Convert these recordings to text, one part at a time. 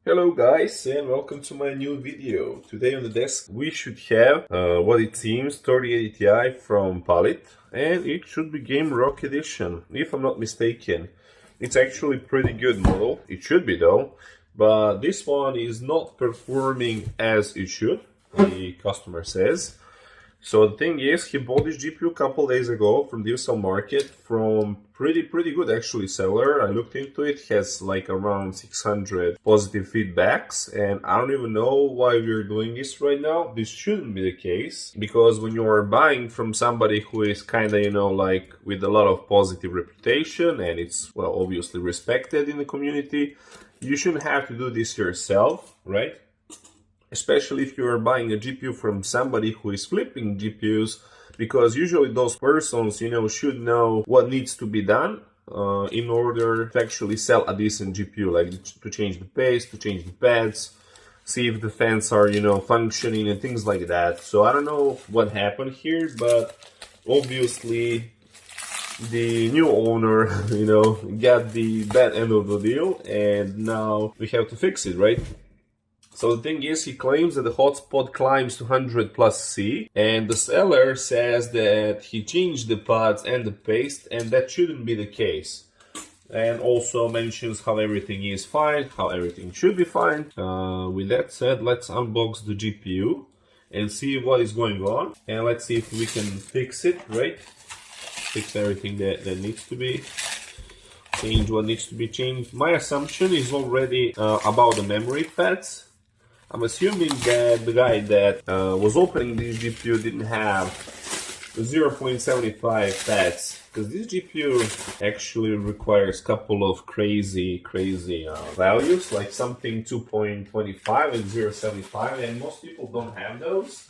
Hello guys and welcome to my new video. Today on the desk we should have what it seems 3080 Ti from PALIT, and it should be Gamerock edition if I'm not mistaken. It's actually pretty good model, it should be though, but this one is not performing as it should, the customer says. So the thing is, he bought this GPU a couple days ago from the US market from pretty good actually seller. I looked into it, has like around 600 positive feedbacks, and I don't even know why we're doing this right now. This shouldn't be the case, because when you are buying from somebody who is kind of, you know, like with a lot of positive reputation and it's, well, obviously respected in the community, you shouldn't have to do this yourself, right? Especially if you are buying a GPU from somebody who is flipping GPUs, because usually those persons, you know, should know what needs to be done in order to actually sell a decent GPU, like to change the paste, to change the pads, see if the fans are, you know, functioning and things like that. So I don't know what happened here, but obviously the new owner, you know, got the bad end of the deal, and now we have to fix it, right? So the thing is, he claims that the hotspot climbs to 100 plus C, and the seller says that he changed the pads and the paste, and that shouldn't be the case. And also mentions how everything is fine, how everything should be fine. With that said, let's unbox the GPU and see what is going on, and let's see if we can fix it, right? Fix everything that needs to be changed, what needs to be changed. My assumption is already about the memory pads. I'm assuming that the guy that was opening this GPU didn't have 0.75 pads, because this GPU actually requires a couple of crazy values, like something 2.25 and 0.75, and most people don't have those.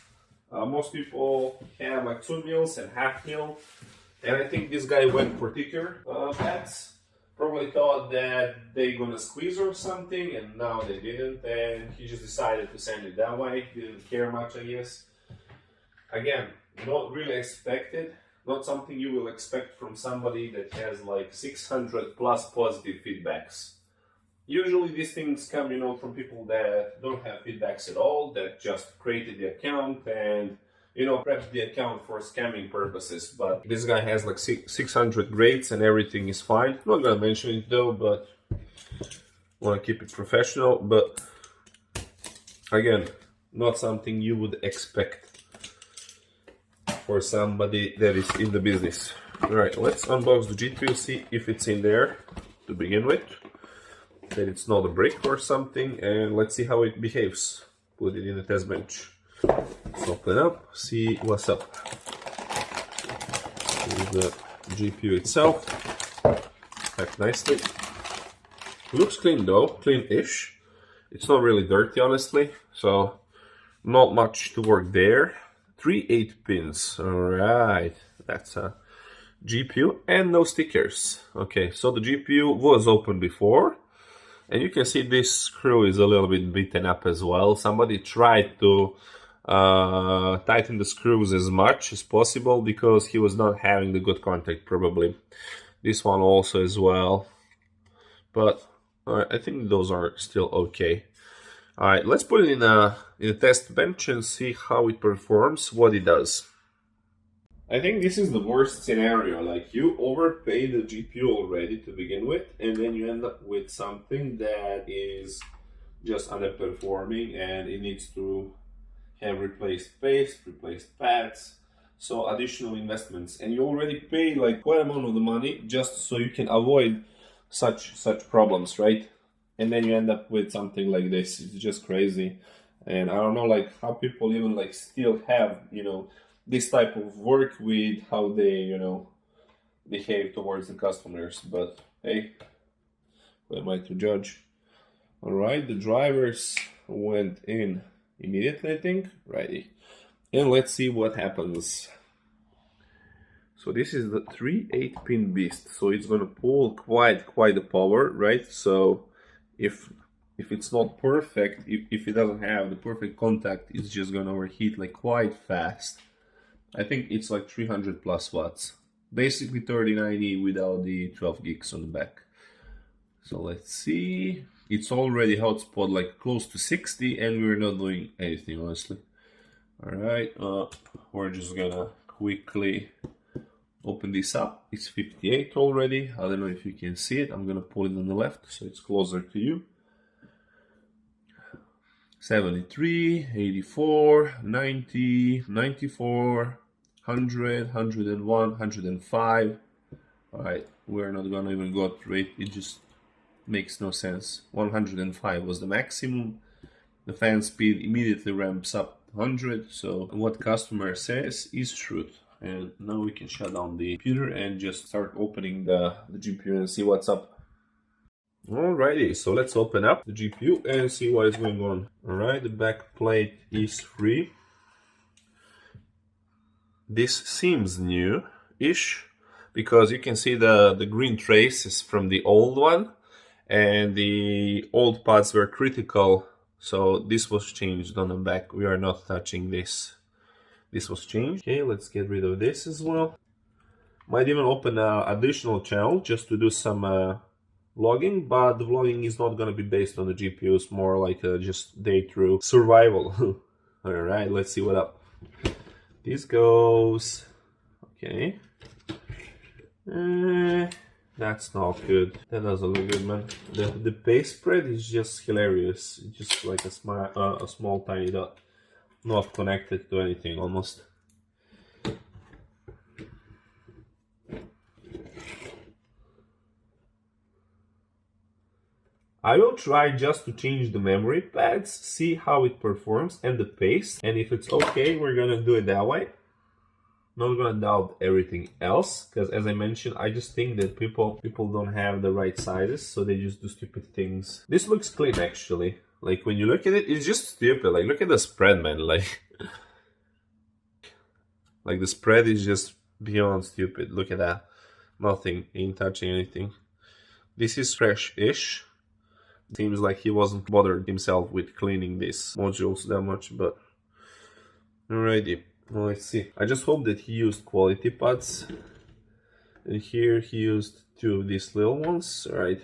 Most people have like 2 mils and half mil, and I think this guy went for thicker pads. Probably thought that they're gonna squeeze or something, and now they didn't, and he just decided to send it that way. He didn't care much, I guess. Again, not really expected, not something you will expect from somebody that has like 600 plus positive feedbacks. Usually these things come, you know, from people that don't have feedbacks at all, that just created the account and, you know, prepped the account for scamming purposes. But this guy has like 600 grades and everything is fine. I'm not gonna mention it though, but want to keep it professional. But again, not something you would expect for somebody that is in the business. All right, let's unbox the GPU, see if it's in there to begin with, that it's not a brick or something, and let's see how it behaves. Put it in the test bench. Let's open up, see what's up. Here's the GPU itself, packed nicely. Looks clean though, clean-ish. It's not really dirty, honestly, so not much to work there. 3 8-pins, alright, that's a GPU and no stickers. Okay, so the GPU was open before, and you can see this screw is a little bit beaten up as well. Somebody tried to tighten the screws as much as possible because he was not having the good contact, probably. This one also as well, but I think those are still okay. All right, let's put it in a test bench and see how it performs, what it does. I think this is the worst scenario, like you overpay the GPU already to begin with, and then you end up with something that is just underperforming and it needs to have replaced paste, replaced pads, so additional investments, and you already pay like quite amount of the money just so you can avoid such problems, right? And then you end up with something like this. It's just crazy, and I don't know like how people even like still have, you know, this type of work with how they, you know, behave towards the customers. But hey, who am I to judge? All right, the drivers went in immediately, I think. Righty, and let's see what happens. So this is the 3 8-pin beast, so it's gonna pull quite the power, right? So if it's not perfect, if it doesn't have the perfect contact, it's just gonna overheat like quite fast. I think it's like 300 plus watts, basically 3090 without the 12 gigs on the back. So let's see. It's already hotspot like close to 60 and we're not doing anything, honestly. Alright, we're just gonna quickly open this up. It's 58 already. I don't know if you can see it. I'm gonna pull it on the left so it's closer to you. 73, 84, 90, 94, 100, 101, 105. Alright, we're not gonna even go through it. It just makes no sense. 105 was the maximum. The fan speed immediately ramps up to 100. So what customer says is truth. And now we can shut down the computer and just start opening the GPU and see what's up. Alrighty, so let's open up the GPU and see what is going on. Alright, the back plate is free. This seems new-ish because you can see the green traces from the old one, and the old pads were critical, so this was changed on the back. We are not touching this. This was changed. Okay, let's get rid of this as well. Might even open an additional channel just to do some vlogging, but the vlogging is not going to be based on the GPU. It's more like just day through survival. Alright, let's see what up. This goes. Okay. That's not good. That doesn't look good, man. The base spread is just hilarious. It's just like a small tiny dot. Not connected to anything almost. I will try just to change the memory pads, see how it performs, and the paste. And if it's okay, we're gonna do it that way. Not gonna doubt everything else, because as I mentioned, I just think that people don't have the right sizes, so they just do stupid things. This looks clean actually. Like when you look at it, it's just stupid. Like look at the spread, man. Like the spread is just beyond stupid. Look at that. Nothing, ain't touching anything. This is fresh-ish. Seems like he wasn't bothered himself with cleaning these modules that much, but alrighty. Well, let's see. I just hope that he used quality pads. And here he used 2 of these little ones. Alright.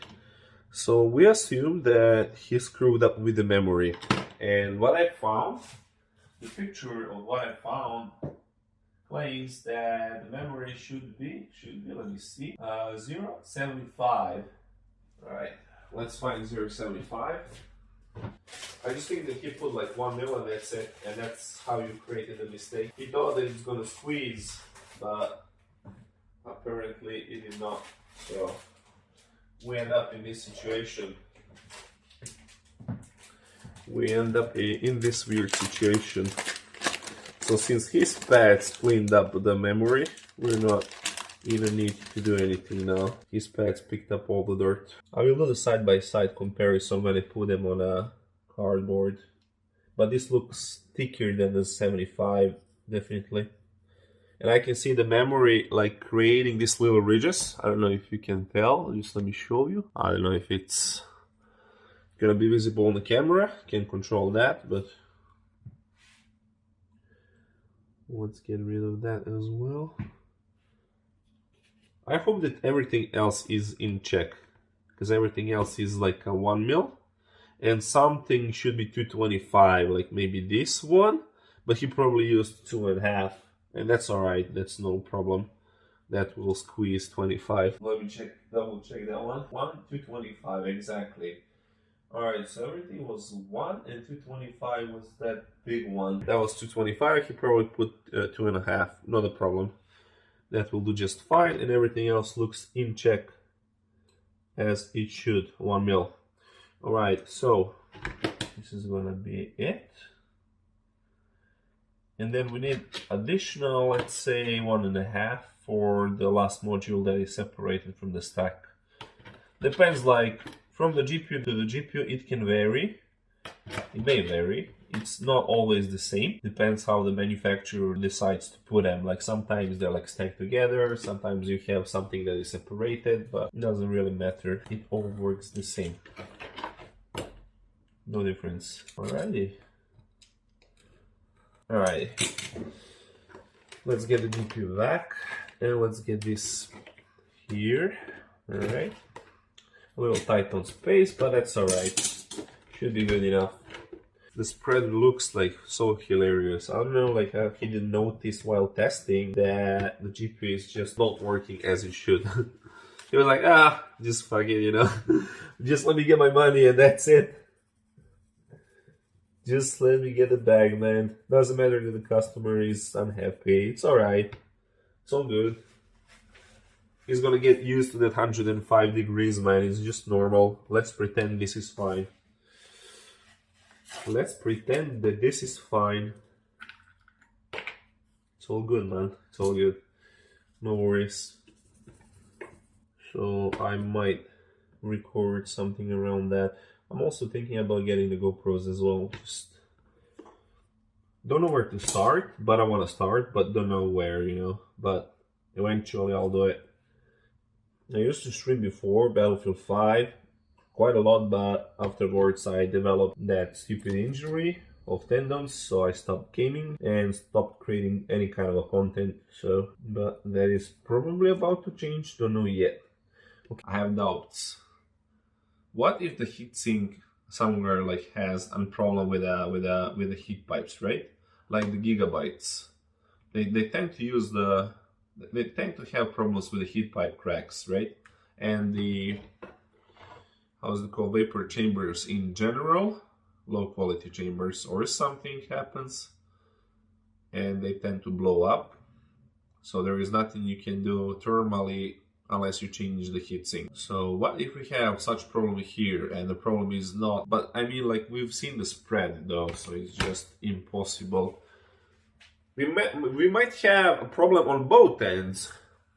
So we assume that he screwed up with the memory. And what I found, the picture of what I found claims that the memory should be, let me see, 0.75. Alright. Let's find 0.75. I just think that he put like 1 mil and that's it, and that's how you created the mistake. He thought that it's gonna squeeze, but apparently it did not. So we end up in this situation. We end up in this weird situation. So since his pads cleaned up the memory, we're not even need to do anything now. His pads picked up all the dirt. I will do the side-by-side comparison when I put them on a cardboard. But this looks thicker than the 75, definitely. And I can see the memory like creating these little ridges. I don't know if you can tell. Just let me show you. I don't know if it's gonna be visible on the camera. Can't control that, but let's get rid of that as well. I hope that everything else is in check, because everything else is like a 1 mil, and something should be 225, like maybe this one, but he probably used 2.5, and that's alright, that's no problem. That will squeeze 25. Let me double check that one. 225, exactly. Alright, so everything was 1 and 225 was that big one. That was 225, he probably put 2.5, not a problem. That will do just fine, and everything else looks in check as it should. 1 mil. Alright, so this is gonna be it. And then we need additional, let's say 1.5 for the last module that is separated from the stack. Depends, like from the GPU to the GPU, it can vary. It may vary. It's not always the same. Depends how the manufacturer decides to put them. Like sometimes they're like stacked together, sometimes you have something that is separated, but it doesn't really matter. It all works the same. No difference. Alrighty. Alright. Let's get the GPU back and let's get this here. Alright. A little tight on space, but that's alright. Should be good enough. The spread looks like so hilarious. I don't know like how he didn't notice while testing that the GPU is just not working as it should. He was like, ah, just fuck it, you know. Just let me get my money and that's it. Just let me get the bag, man. Doesn't matter that the customer is unhappy. It's alright. It's all good. He's gonna get used to that 105 degrees, man. It's just normal. Let's pretend this is fine. Let's pretend that this is fine. It's all good, man. It's all good. No worries. So I might record something around that. I'm also thinking about getting the GoPros as well. Just don't know where to start, but I want to start, but don't know where, you know. But eventually I'll do it. I used to stream before Battlefield 5 quite a lot, but afterwards I developed that stupid injury of tendons, so I stopped gaming and stopped creating any kind of a content. So, but that is probably about to change. Don't know yet. Okay. I have doubts. What if the heatsink somewhere like has a problem with the heat pipes, right? Like the Gigabytes, they tend to use they tend to have problems with the heat pipe cracks, right? And the how's it called, vapor chambers in general, low quality chambers, or something happens and they tend to blow up. So there is nothing you can do thermally unless you change the heatsink. So what if we have such problem here and the problem is not, but I mean like we've seen the spread though, so it's just impossible. We might have a problem on both ends.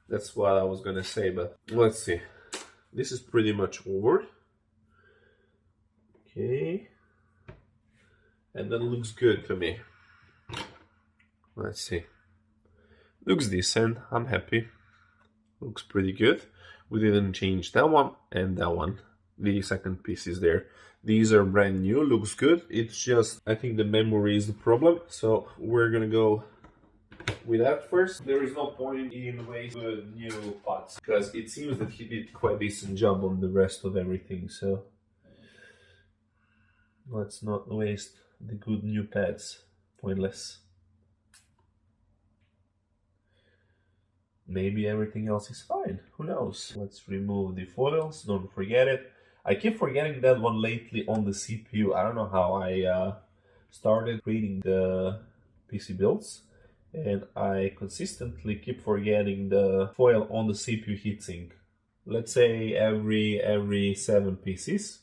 That's what I was gonna say, but let's see. This is pretty much over. Okay. And that looks good to me. Let's see. Looks decent. I'm happy. Looks pretty good. We didn't change that one and that one. The second piece is there. These are brand new. Looks good. It's just, I think the memory is the problem. So we're gonna go with that first. There is no point in wasting new parts because it seems that he did quite a decent job on the rest of everything. So let's not waste the good new pads. Pointless. Maybe everything else is fine. Who knows? Let's remove the foils. Don't forget it. I keep forgetting that one lately on the CPU. I don't know how I started creating the PC builds, and I consistently keep forgetting the foil on the CPU heatsink. Let's say every 7 pieces.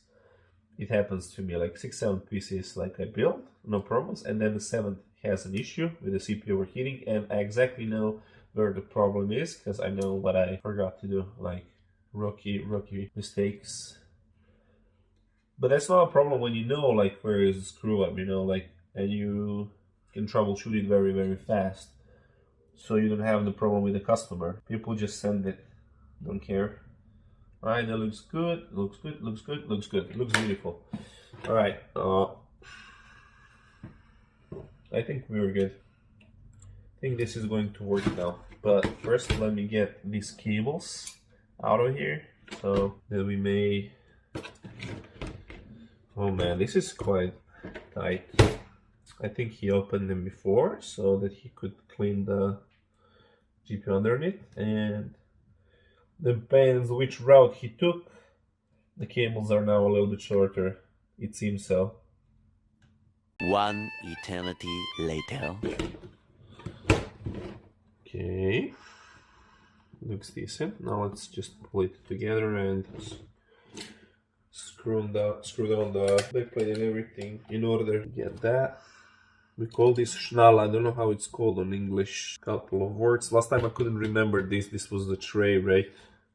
It happens to me like 6-7 pieces like I build, no problems, and then the 7th has an issue with the CPU overheating, and I exactly know where the problem is because I know what I forgot to do, like rookie mistakes. But that's not a problem when you know like where is the screw up, you know, like, and you can troubleshoot it very, very fast. So you don't have the problem with the customer. People just send it, don't care. Alright, that looks good, looks good, looks good, looks good, looks beautiful. Alright, I think we were good. I think this is going to work now. But first let me get these cables out of here so that we may... Oh man, this is quite tight. I think he opened them before so that he could clean the GPU underneath, and depends which route he took. The cables are now a little bit shorter, it seems so. One eternity later. Okay, looks decent. Now let's just pull it together and screw down the backplate and everything in order to get that. We call this schnall. I don't know how it's called in English. Couple of words. Last time I couldn't remember this. This was the tray, right?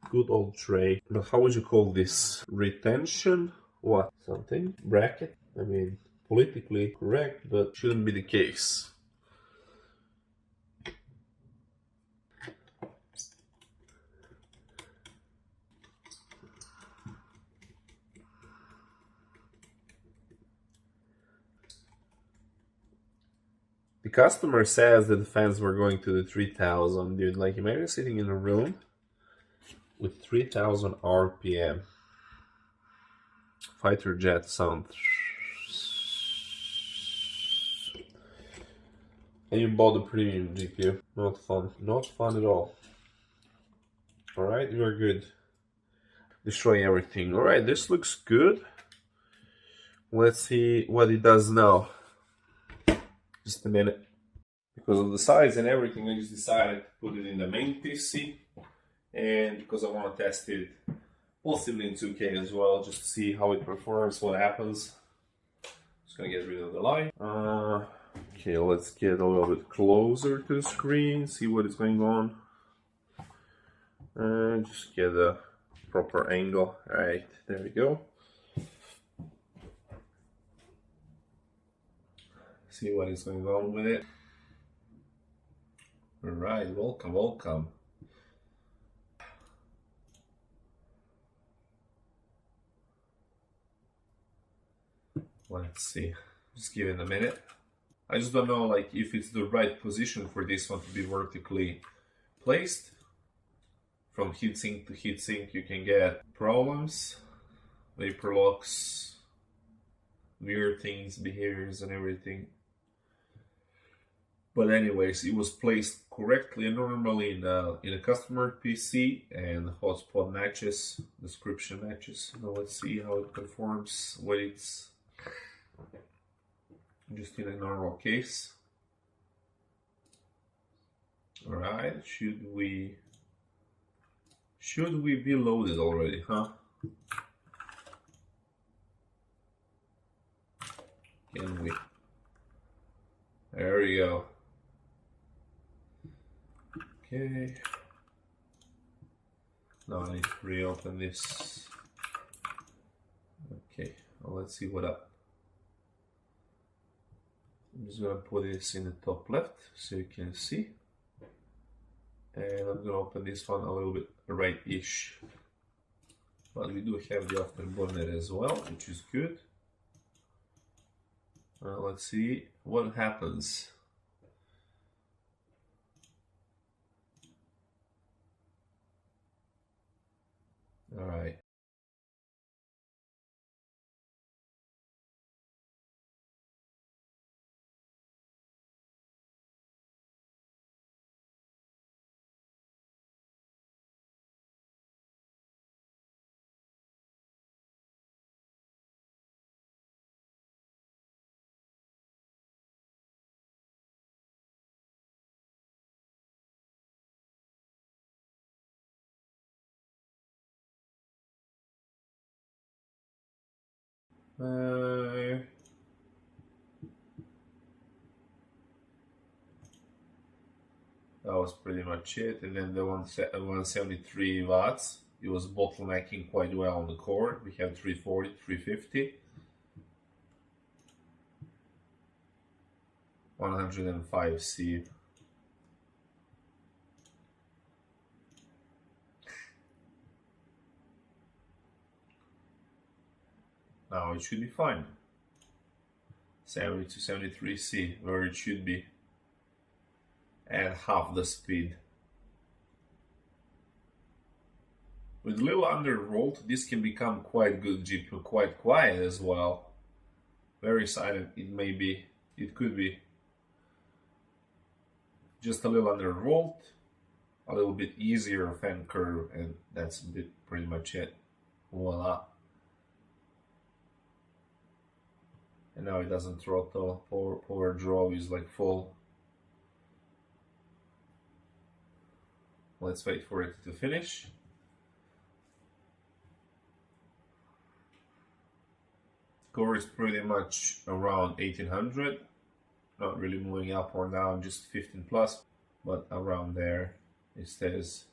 Good old tray. But how would you call this? Retention? What? Something? Bracket? I mean, politically correct, but shouldn't be the case. The customer says that the fans were going to the 3000, dude. Like, imagine sitting in a room with 3000 RPM. fighter jet sound. And you bought the premium GPU. Not fun. Not fun at all. Alright, you are good. Destroying everything. Alright, this looks good. Let's see what it does now. Just a minute. Because of the size and everything, I just decided to put it in the main PC. And because I want to test it possibly in 2K as well, just to see how it performs, what happens. Just gonna get rid of the light. Okay, let's get a little bit closer to the screen, see what is going on. And just get a proper angle. Alright, there we go. See what is going on with it. Alright, welcome, welcome. Let's see, just give it a minute. I just don't know like if it's the right position for this one to be vertically placed. From heatsink to heatsink you can get problems, vapor locks, weird things, behaviors and everything. But anyways, it was placed correctly and normally in a customer PC, and hotspot matches, description matches. Now let's see how it performs when it's just in a normal case. Alright, should we be loaded already, huh? Can we? There we go. Okay. Now I need to reopen this. Okay, well, let's see what up. I'm just gonna put this in the top left so you can see. And I'm gonna open this one a little bit right-ish. But we do have the afterburner as well, which is good. Let's see what happens. All right. That was pretty much it. And then the 173 watts, it was bottlenecking quite well on the core. We have 340, 350. 105C. Now it should be fine. 70 to 73C, where it should be. At half the speed. With a little undervolt, this can become quite good GPU, quite quiet as well. Very silent, it could be. Just a little undervolt, a little bit easier fan curve, and that's pretty much it. Voila. And now it doesn't throttle, power draw is like full. Let's wait for it to finish. Core is pretty much around 1800, not really moving up or down, just 15 plus, but around there it stays.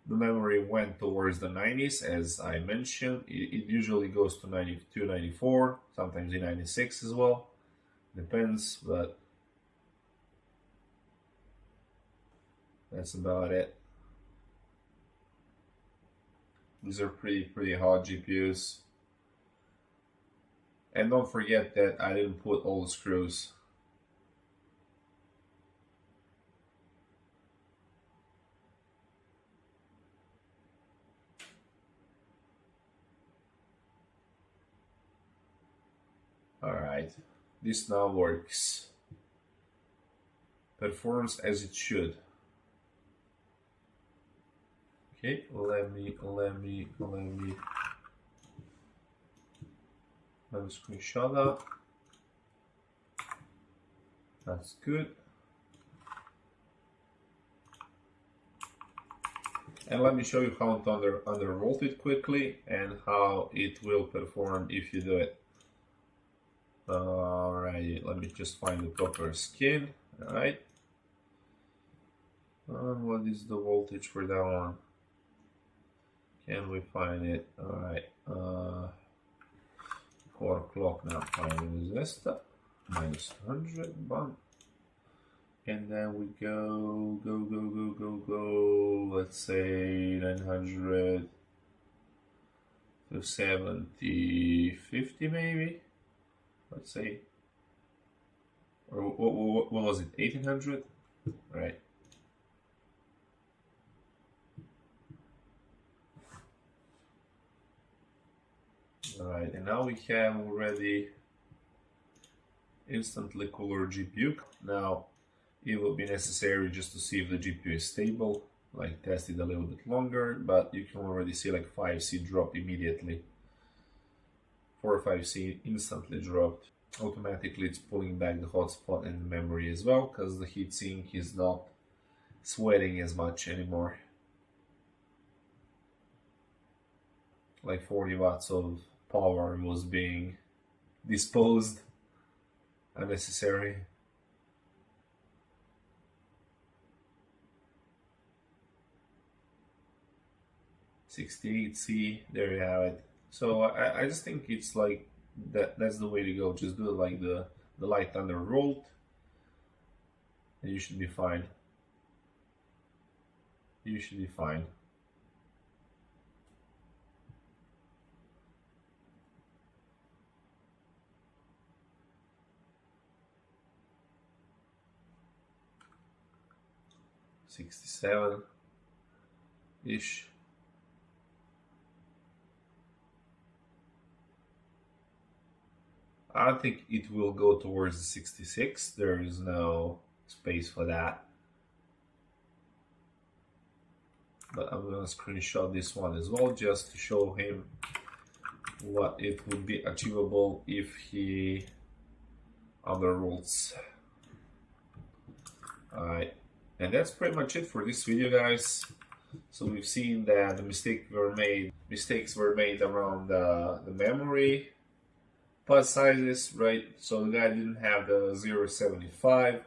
The memory went towards the 90s, as I mentioned. It usually goes to 92, 94, sometimes in 96 as well. Depends, but that's about it. These are pretty hot GPUs. And don't forget that I didn't put all the screws. Alright, this now works. Performs as it should. Okay, let me screenshot that. That's good. And let me show you how to undervolt it quickly and how it will perform if you do it. Alright, let me just find the proper skin. Alright. And what is the voltage for that one? Can we find it? Alright. 4 o'clock now. Find resistor. Minus 100. Bam. And then we go. Let's say 900 to 70, 50 maybe. Let's say. Or what was it? 1800? Right. Alright, and now we have already instantly cooler GPU. Now it will be necessary just to see if the GPU is stable, like test it a little bit longer, but you can already see like 5C drop immediately. 4 or 5C instantly dropped. Automatically it's pulling back the hotspot and the memory as well, because the heatsink is not sweating as much anymore. Like 40 watts of power was being disposed unnecessary. $68C, there you have it. So I just think it's like that's the way to go. Just do it like the light undervolt and you should be fine. You should be fine. $67-ish. I think it will go towards the 66. There is no space for that. But I'm gonna screenshot this one as well just to show him what it would be achievable if he undervolts. Alright, and that's pretty much it for this video, guys. So we've seen that the mistakes were made around the memory pad sizes, right? So the guy didn't have the 0.75.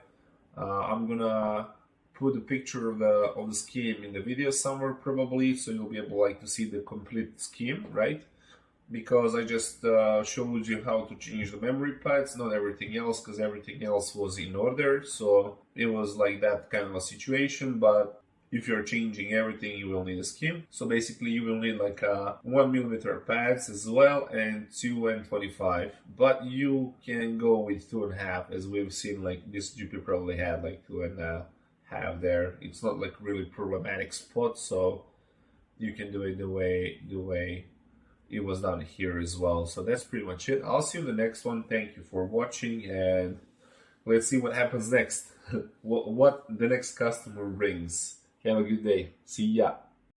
I'm gonna put a picture of the scheme in the video somewhere probably, so you'll be able to see the complete scheme, right? Because I just showed you how to change the memory pads, not everything else, because everything else was in order. So it was like that kind of a situation, but if you're changing everything, you will need a scheme. So basically you will need like 1mm pads as well, and 2 and 25. But you can go with 2.5, as we've seen, like this GPU probably had like 2.5 there. It's not like really problematic spot, so you can do it the way it was done here as well. So that's pretty much it. I'll see you in the next one. Thank you for watching, and let's see what happens next. what the next customer brings. Have a good day. See ya.